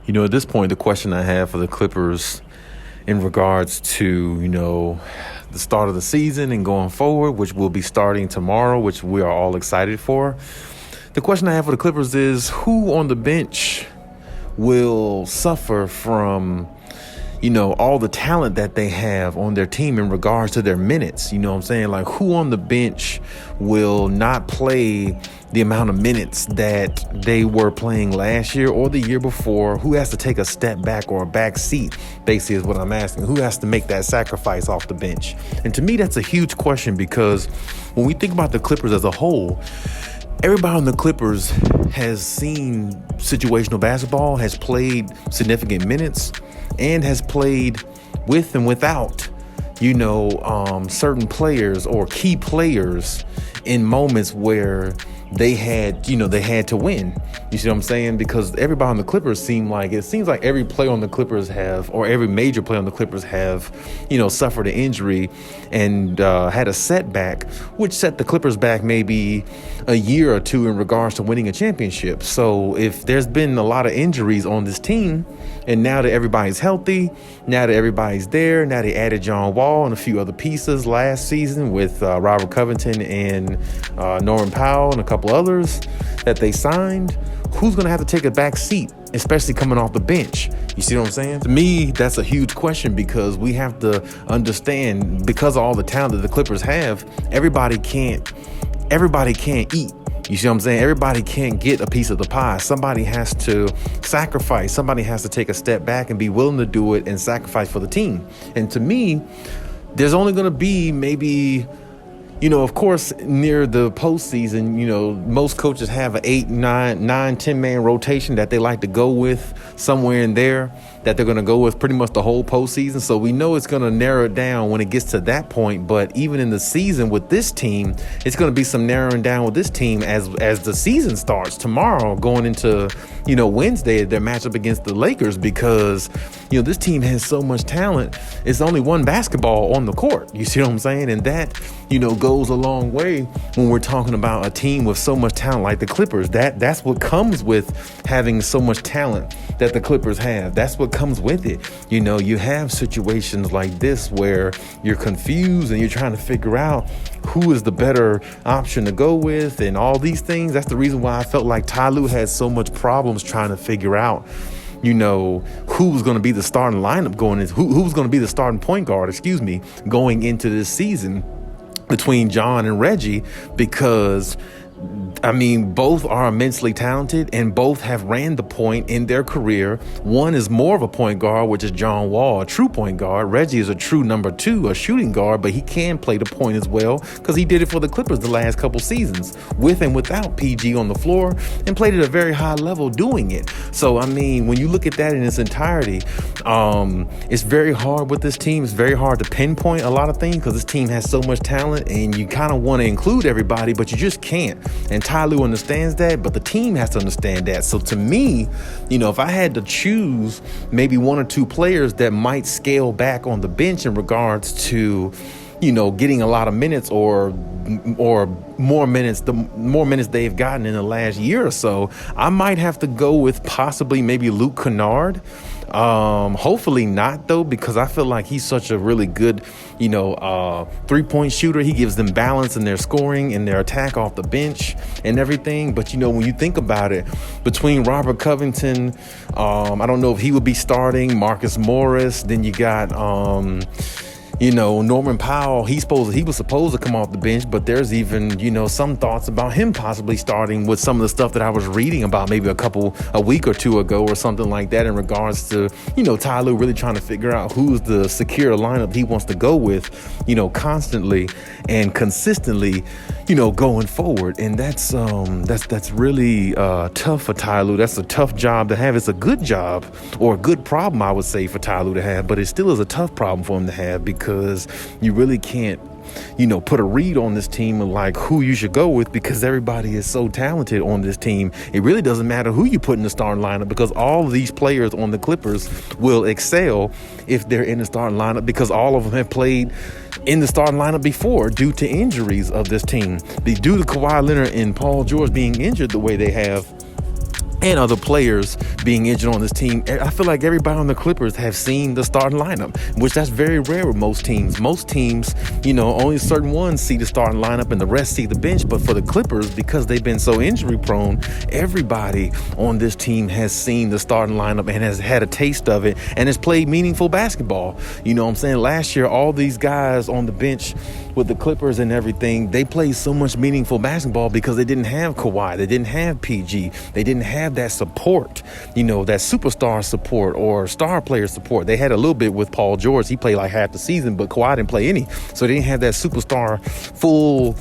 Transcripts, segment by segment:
At this point, the question I have for the Clippers in regards to, the start of the season and going forward, which will be starting tomorrow, which we are all excited for. The question I have for the Clippers is who on the bench will suffer from, all the talent that they have on their team in regards to their minutes. You know what I'm saying? Like, who on the bench will not play the amount of minutes that they were playing last year or the year before? Who has to take a step back or a back seat, basically, is what I'm asking. Who has to make that sacrifice off the bench? And to me, that's a huge question, because when we think about the Clippers as a whole, everybody on the Clippers has seen situational basketball, has played significant minutes, and has played with and without, certain players or key players in moments where they had to win. You see what I'm saying? Because everybody on the Clippers seems like every player on the Clippers or every major player on the Clippers have, suffered an injury and had a setback, which set the Clippers back maybe a year or two in regards to winning a championship. So if there's been a lot of injuries on this team, and now that everybody's healthy, now that everybody's there, now they added John Wall and a few other pieces last season with Robert Covington and Norman Powell and a couple others that they signed, who's going to have to take a back seat, especially coming off the bench? You see what I'm saying? To me, that's a huge question, because we have to understand, because of all the talent that the Clippers have, everybody can't eat. You see what I'm saying? Everybody can't get a piece of the pie. Somebody has to sacrifice. Somebody has to take a step back and be willing to do it and sacrifice for the team. And to me, there's only going to be maybe, of course, near the postseason, most coaches have an 8, 9, 10-man rotation that they like to go with somewhere in there, that they're going to go with pretty much the whole postseason. So we know it's going to narrow it down when it gets to that point. But even in the season with this team, it's going to be some narrowing down with this team as the season starts tomorrow, going into, Wednesday, their matchup against the Lakers, because, this team has so much talent. It's only one basketball on the court. You see what I'm saying? And that, goes a long way when we're talking about a team with so much talent like the Clippers. That's what comes with having so much talent that the Clippers have. That's what comes with it. You have situations like this where you're confused and you're trying to figure out who is the better option to go with and all these things. That's the reason why I felt like Ty Lue had so much problems trying to figure out, who's going to be the starting lineup who's going to be the starting point guard, going into this season between John and Reggie, because both are immensely talented and both have ran the point in their career. One is more of a point guard, which is John Wall, a true point guard. Reggie is a true number 2, a shooting guard, but he can play the point as well, because he did it for the Clippers the last couple seasons with and without PG on the floor, and played at a very high level doing it. So, when you look at that in its entirety, it's very hard with this team. It's very hard to pinpoint a lot of things, because this team has so much talent and you kind of want to include everybody, but you just can't. And Ty Lue understands that, but the team has to understand that. So to me, if I had to choose maybe 1 or 2 players that might scale back on the bench in regards to, getting a lot of minutes or more minutes, the more minutes they've gotten in the last year or so, I might have to go with possibly maybe Luke Kennard. Hopefully not, though, because I feel like he's such a really good, 3-point shooter. He gives them balance in their scoring and their attack off the bench and everything. But, when you think about it, between Robert Covington, I don't know if he would be starting, Marcus Morris, then you got, Norman Powell, he was supposed to come off the bench, but there's even, some thoughts about him possibly starting with some of the stuff that I was reading about maybe a week or 2 ago or something like that, in regards to, Ty Lue really trying to figure out who's the secure lineup he wants to go with, constantly and consistently, going forward. And that's really tough for Ty Lue. That's a tough job to have. It's a good job, or a good problem, I would say, for Ty Lue to have, but it still is a tough problem for him to have, because you really can't put a read on this team of like who you should go with, because everybody is so talented on this team. It really doesn't matter who you put in the starting lineup, because all of these players on the Clippers will excel if they're in the starting lineup, because all of them have played in the starting lineup before due to injuries of this team. Due to Kawhi Leonard and Paul George being injured the way they have, and other players being injured on this team. I feel like everybody on the Clippers have seen the starting lineup, which that's very rare with most teams. Most teams, only certain ones see the starting lineup and the rest see the bench. But for the Clippers, because they've been so injury prone, everybody on this team has seen the starting lineup and has had a taste of it and has played meaningful basketball. You know what I'm saying? Last year, all these guys on the bench with the Clippers and everything, they played so much meaningful basketball because they didn't have Kawhi, they didn't have PG, they didn't have that support, that superstar support or star player support. They had a little bit with Paul George. He played like half the season, but Kawhi didn't play any. So they didn't have that superstar full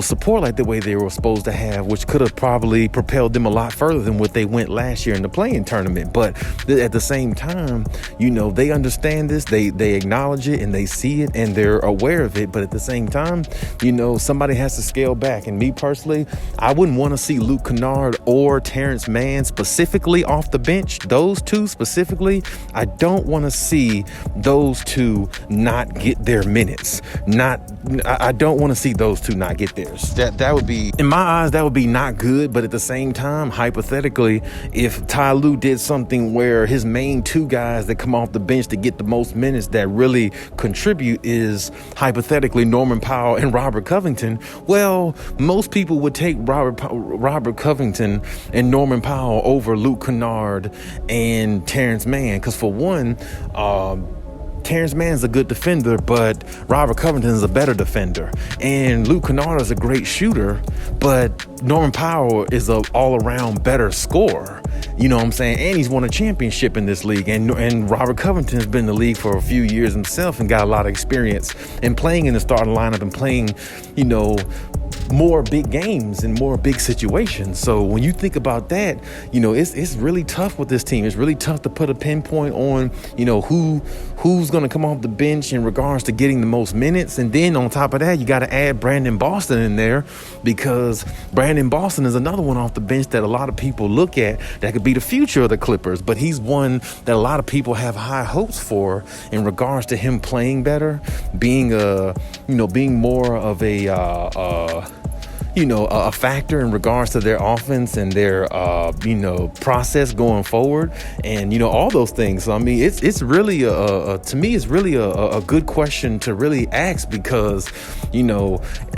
support like the way they were supposed to have, which could have probably propelled them a lot further than what they went last year in the play-in tournament. But at the same time, they understand this, they acknowledge it and they see it and they're aware of it. But at the same time, somebody has to scale back. And me personally, I wouldn't want to see Luke Kennard or Terrence Mann specifically off the bench. Those two specifically, I don't want to see those two not get their minutes. I don't want to see those two not get theirs. That would be, in my eyes, that would be not good. But at the same time, hypothetically, if Ty Lue did something where his main two guys that come off the bench to get the most minutes that really contribute is hypothetically Norman Powell and Robert Covington, well, most people would take Robert Covington and Norman Powell over Luke Kennard and Terrence Mann, because for one, Terrence Mann's a good defender, but Robert Covington is a better defender. And Luke Kennard is a great shooter, but Norman Powell is an all-around better scorer. You know what I'm saying? And he's won a championship in this league. And Robert Covington has been in the league for a few years himself and got a lot of experience in playing in the starting lineup and playing, more big games and more big situations. So when you think about that, it's really tough with this team. It's really tough to put a pinpoint on, who's going to come off the bench in regards to getting the most minutes. And then on top of that, you got to add Brandon Boston in there, because Brandon Boston is another one off the bench that a lot of people look at that could be the future of the Clippers. But he's one that a lot of people have high hopes for in regards to him playing better, being more of a factor in regards to their offense and their, process going forward, and, all those things. So, I mean, it's really to me, it's really a good question to really ask, because,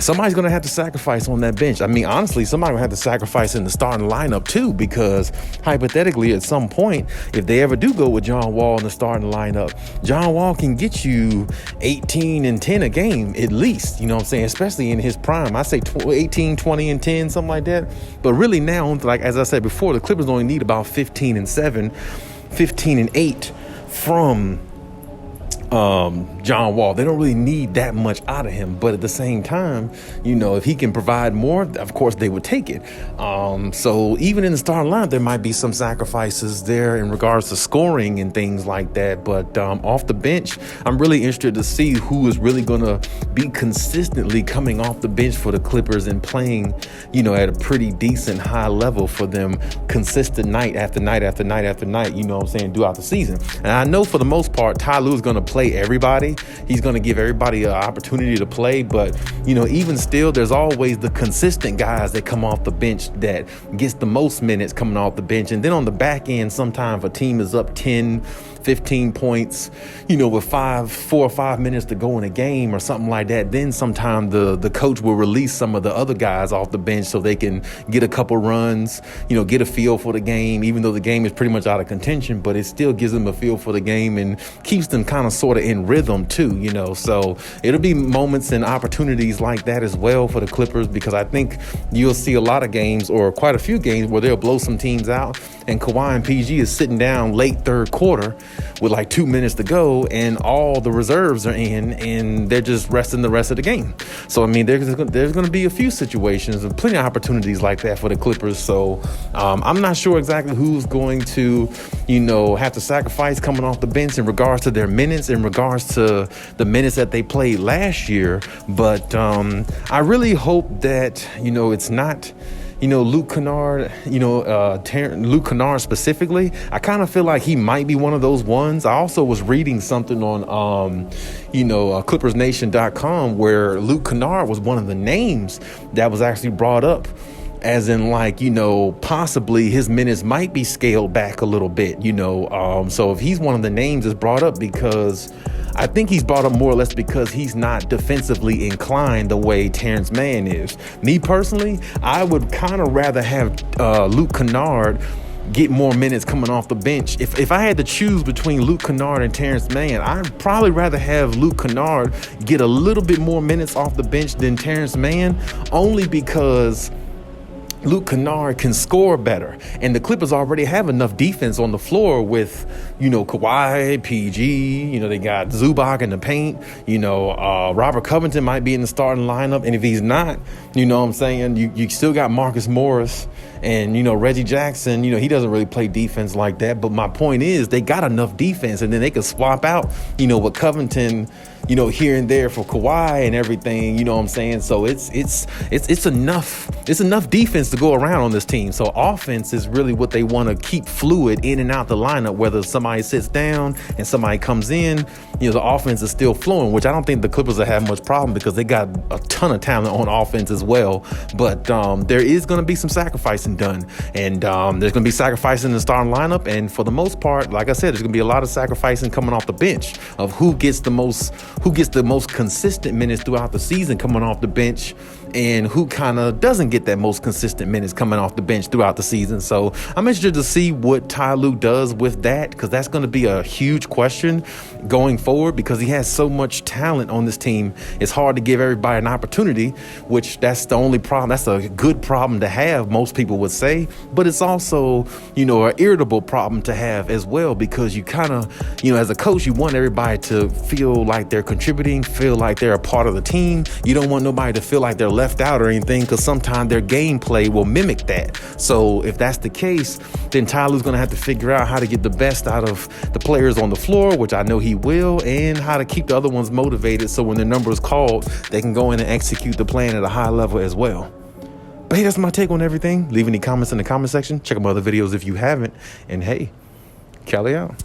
somebody's going to have to sacrifice on that bench. I mean, honestly, somebody will have to sacrifice in the starting lineup too, because hypothetically, at some point, if they ever do go with John Wall in the starting lineup, John Wall can get you 18 and 10 a game, at least, you know what I'm saying? Especially in his prime. I say 18, 20 and 10, something like that. But really now, like as I said before, the Clippers only need about 15 and 7, 15 and 8 from John Wall. They don't really need that much out of him, but at the same time, if he can provide more, of course they would take it. So even in the starting lineup, there might be some sacrifices there in regards to scoring and things like that. But off the bench, I'm really interested to see who is really going to be consistently coming off the bench for the Clippers and playing, at a pretty decent high level for them, consistent night after night after night after night, throughout the season. And I know for the most part, Ty Lue is going to play everybody. He's going to give everybody an opportunity to play. But, even still, there's always the consistent guys that come off the bench that gets the most minutes coming off the bench. And then on the back end, sometimes a team is up 10, 15 points, with 4 or 5 minutes to go in a game or something like that. Then sometimes the coach will release some of the other guys off the bench so they can get a couple runs, get a feel for the game, even though the game is pretty much out of contention, but it still gives them a feel for the game and keeps them kind of sort of in rhythm too, So it'll be moments and opportunities like that as well for the Clippers, because I think you'll see a lot of games, or quite a few games, where they'll blow some teams out and Kawhi and PG is sitting down late third quarter with like 2 minutes to go and all the reserves are in and they're just resting the rest of the game. So, I mean, there's going to be a few situations and plenty of opportunities like that for the Clippers. So I'm not sure exactly who's going to, have to sacrifice coming off the bench in regards to their minutes, in regards to the minutes that they played last year. But I really hope that, it's not, Luke Kennard, Luke Kennard specifically. I kind of feel like he might be one of those ones. I also was reading something on, ClippersNation.com where Luke Kennard was one of the names that was actually brought up as in like, possibly his minutes might be scaled back a little bit, so if he's one of the names that's brought up, because I think he's brought up more or less because he's not defensively inclined the way Terrence Mann is. Me personally, I would kind of rather have Luke Kennard get more minutes coming off the bench. If I had to choose between Luke Kennard and Terrence Mann, I'd probably rather have Luke Kennard get a little bit more minutes off the bench than Terrence Mann, only because Luke Kennard can score better, and the Clippers already have enough defense on the floor with, Kawhi, PG, they got Zubac in the paint, Robert Covington might be in the starting lineup, and if he's not, you still got Marcus Morris and, Reggie Jackson, he doesn't really play defense like that, but my point is they got enough defense, and then they could swap out, with Covington, here and there for Kawhi and everything, so it's enough defense to go around on this team. So offense is really what they want to keep fluid in and out the lineup, whether somebody sits down and somebody comes in, the offense is still flowing, which I don't think the Clippers will have much problem because they got a ton of talent on offense as well. But there is going to be some sacrificing done, and there's going to be sacrificing in the starting lineup, and for the most part, like I said, there's going to be a lot of sacrificing coming off the bench of who gets the most consistent minutes throughout the season coming off the bench, and who kind of doesn't get that most consistent minutes coming off the bench throughout the season. So I'm interested to see what Ty Lue does with that, because that's going to be a huge question going forward, because he has so much talent on this team. It's hard to give everybody an opportunity, which that's the only problem. That's a good problem to have, most people would say, but it's also, an irritable problem to have as well, because you kind of, as a coach, you want everybody to feel like they're contributing, feel like they're a part of the team. You don't want nobody to feel like they're left out or anything, because sometimes their gameplay will mimic that. So if that's the case, then Ty Lue's going to have to figure out how to get the best out of the players on the floor, which I know he will, and how to keep the other ones motivated so when their number is called, they can go in and execute the plan at a high level as well. But hey, that's my take on everything. Leave any comments in the comment section. Check out my other videos if you haven't. And hey, Khaliis out.